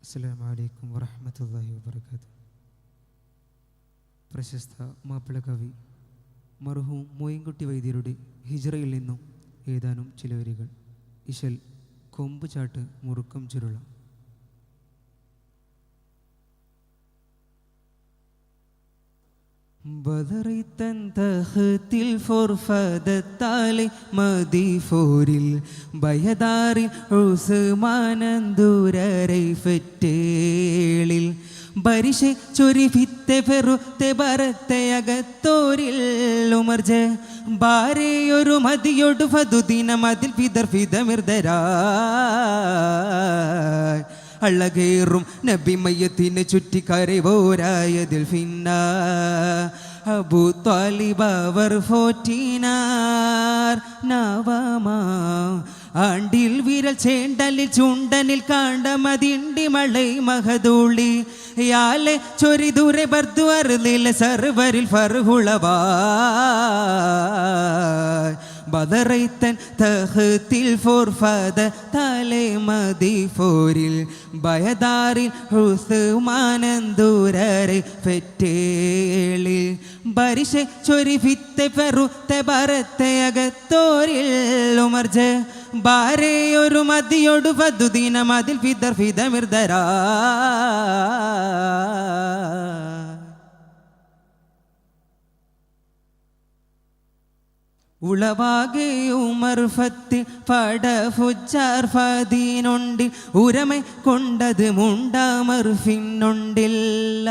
അസ്സലാമു അലൈക്കും വറഹ്മത്തുള്ളാഹി വബറകാതുഹു. പ്രശസ്ത മാപ്പിള കവി മർഹൂം മോയിൻകുട്ടി വൈദ്യരുടെ ഹിജ്റയിൽ നിന്നും ഏതാനും ചില വരികൾ. ഇശൽ കൊമ്പ് ചാട്ട് മുറുക്കം ചുരുള. ബദറിത്തൻ തഖ്തിൽ ഫുർഫദത്താലെ മദീഫോരിൽ ബയദാറിൽ ഉസ്മാനന്ദുരരൈ ഫറ്റേളിൽ ബരിശെ ചൊരി ഭിത്തെ ഫെറുത്തെ ബരത്തെ അകത്തോരിൽ ഉമർജ ബാരെയൊരു മതിയൊടു ഫതുദിനം അതിൽ ഫിദർ ഫിദമിർദരായ് അള്ളകേറും നബി മയ്യത്തിനെ ചുറ്റിക്കരവോരായതിൽ ഫിന്ന അബൂ ത്വാലിബ് അവർ ഫോറ്റിനാർ നവമാ ആണ്ടിൽ വിരൽ ചേണ്ടലിൽ ചുണ്ടനിൽ കാണ്ടമതിണ്ടി മഴை മഹദൂളി യാലെ ചൊരി ദൂരെ ബർദു അർദിൽ സർവരിൽ ഫർഹുളവാ ബദറൈത്തൻ തഖ്തിൽ ഫുർഫദ തലെ മദീഫോരിൽ ബയദാറിൽ ഉസ്മാനന്ദുരരെ ഫറ്റേളിൽ ബരിശെ ചൊരി ഭിത്തെ ഫെറുത്തെ ബരത്തെ അകത്തോരിൽ ഉമർജ ബാരെയൊരു മതിയൊടു ഫതുദിനം അതിൽ ഫിദർ ഫിദമിർദരാ ഉളവാകെ ഉമർ ഫത്തി പട ഫുജാർ ഫദീനുണ്ടിൽ ഉരമെ കൊണ്ടത് മുണ്ടാമർഫിന്നുണ്ടിൽ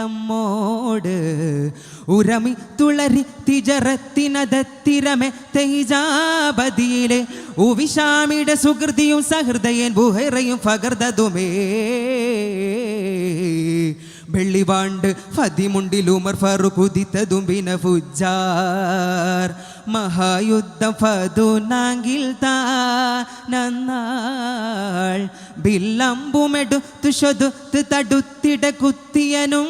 അമ്മോട് ഉരമി തുളരി തിജറത്തിനതത്തിരമെ തൈജാബദിയിലെ ഉവിശാമിയുടെ സുഹൃതിയും സഹൃദയൻ ബുഹൈറയും ഫഗർദതുമേ വെള്ളിവാണ്ട് ഫതിമുണ്ടിൽ ഉമർ ഫറൂഖ് ഉദിത്തതും ബിന ഫുജാർ മഹായുദ്ധം ഫതുനാങ്കിൽ താനാൾ ബില്ലമ്പുമെടുത്തു ശൊതുത്ത് തടുത്തിട കുത്തിയനും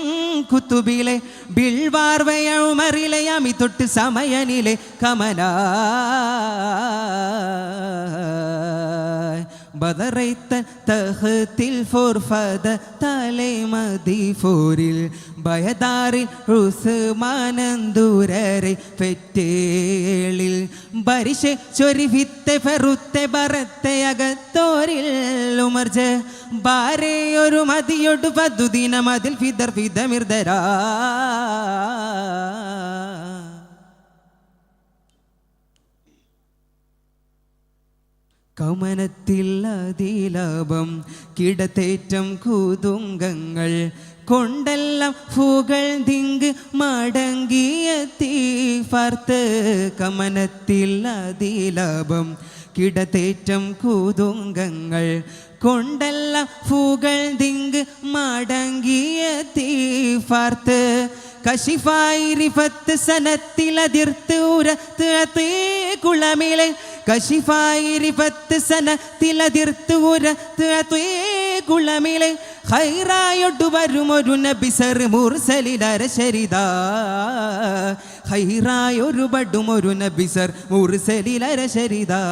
കുത്തുബിലെ ബിൽവാർവയ ഉമറിലെ അമി തൊട്ട് സമയനിലെ കമല ബദറൈത്തൻ തഖ്തിൽ ഫുർഫദ തലെ മദീഫോരിൽ ബയദാറിൽ ഉസ്മാനന്ദുരരെ ഫറ്റേളിൽ ബരിശെ ചൊരി ഭിത്തെ ഫെറുത്തെ ബരത്തെ അകത്തോരിൽ ഉമർജ ബാരെയൊരു മതിയൊടു ഫതുദിനം അതിൽ ഫിദർ ഫിദമിർദരാ കമനത്തിൽ അതിലാപം കിടത്തേറ്റം കുതുങ്കങ്ങൾ കൊണ്ടെല്ലാം ഫുകൾ ദിങ്ക് മടങ്ങിയെത്തി ഫർത്ത് കമനത്തിൽ അതിലാപം കിടത്തേറ്റം കുതുങ്കങ്ങൾ കൊണ്ടെല്ലാം ഫുകൾ ദിങ്ക് മടങ്ങിയെത്തി ഫർത്ത് കശിഫായി റിഫത്ത് സനത്തിലതിർത്ത് ഉരത്ത് അതേ കുളമിലെ കശിഫായി റിഫത്ത് സനത്തിലതിർത്ത് ഉരത്ത് അതേ കുളമിലെ ഖൈറായൊട്ടു വരുമൊരു നബിസർ മുർസലിലര ശരിതാ ഖൈറായൊരു ബടുമൊരു നബിസർ മുർസലിലര ശരിതാ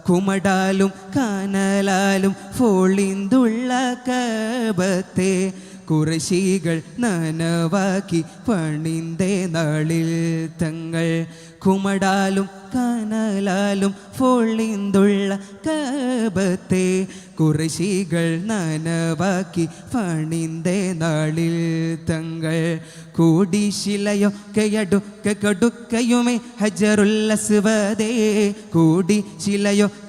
കുമടാലും കാനലാലും ഫോളിന്തുള്ള കബത്തെ കുറശികൾ നനവാക്കി പണിന്തേ നാളിൽ തങ്ങൾ കുമടാലും കാനലാലും ഫോളിന്തുള്ള കബത്തെ കുറശികൾ നനവാക്കി പണിന്തേ നാളിൽ തങ്ങൾ കൂടിശിലയൊക്കെയടുക്ക കൊടുക്കയുമേ ഹജറുൽ അസ്വദേ കൂടിശിലയൊക്കെയടുക്ക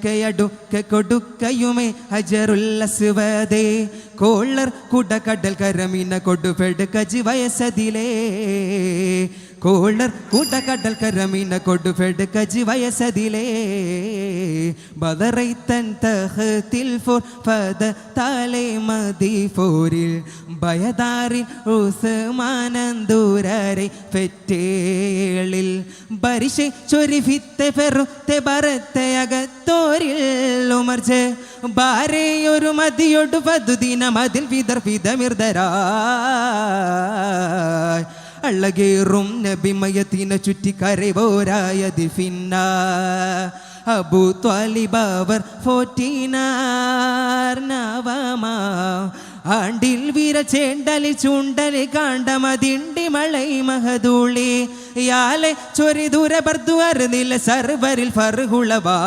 കൊടുക്കയുമേ ഹജറുൽ അസ്വദേ കോളർ കുടകടൽ കരമിന കൊടുപെട് കജി വയസതിലേ കോളർ കുടകടൽ കരമിന കൊടുപെട് കജി വയസതിലേ ബദറൈത്തൻ തഖ്തിൽ ഫുർഫദ തലെ മദീഫോരിൽ ബയദാറിൽ ഉസ്മാനന്ദുരരെ ഫറ്റേളിൽ ബരിശെ ചൊരി ഭിത്തെ ഫെറുത്തെ ബരത്തെ അകത്തോരിൽ ഉമർജ ബാരെയൊരു മതിയൊടു ഫതുദിനം അതിൽ ഫിദർ ഫിദമിർദരാ അള്ളകേറും നബി മയത്തിനെ ചുറ്റിക്കരവോരായതിൽ ഫിന്ന അബൂ ത്വാലിബ് അവർ 14 നവമാ ആണ്ടിൽ വിരചേണ്ടലി ചൂണ്ടലി കാണ്ടമതിണ്ടി മളൈ മഹദൂളി യാലെ ചൊരി ദൂര ബർദു അർനില സർവരിൽ ഫർഹുളവാ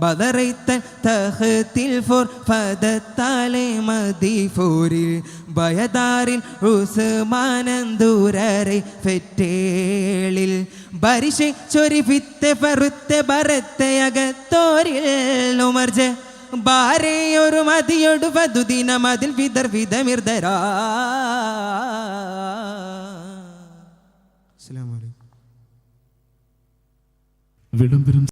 ബദറൈത്തൻ തഹത്തിൽ ഫോർ ഫദത്താലെ മദീഫൂരിൽ ബയദാറിൽ ഉസ്മാനന്ദൂരരെ ഫെറ്റേളിൽ ബരിശെ ചൊരി ഫിത്തെ പറുത്തെ ബറത്തെ അകത്തോരിൽ ഉമർജ ബാരെ ഒരു മതിയൊടു വധുദിന മതിൽ വിദർ വിധമിർദരാ. അസ്സലാമു അലൈക്കും. വിളംബരം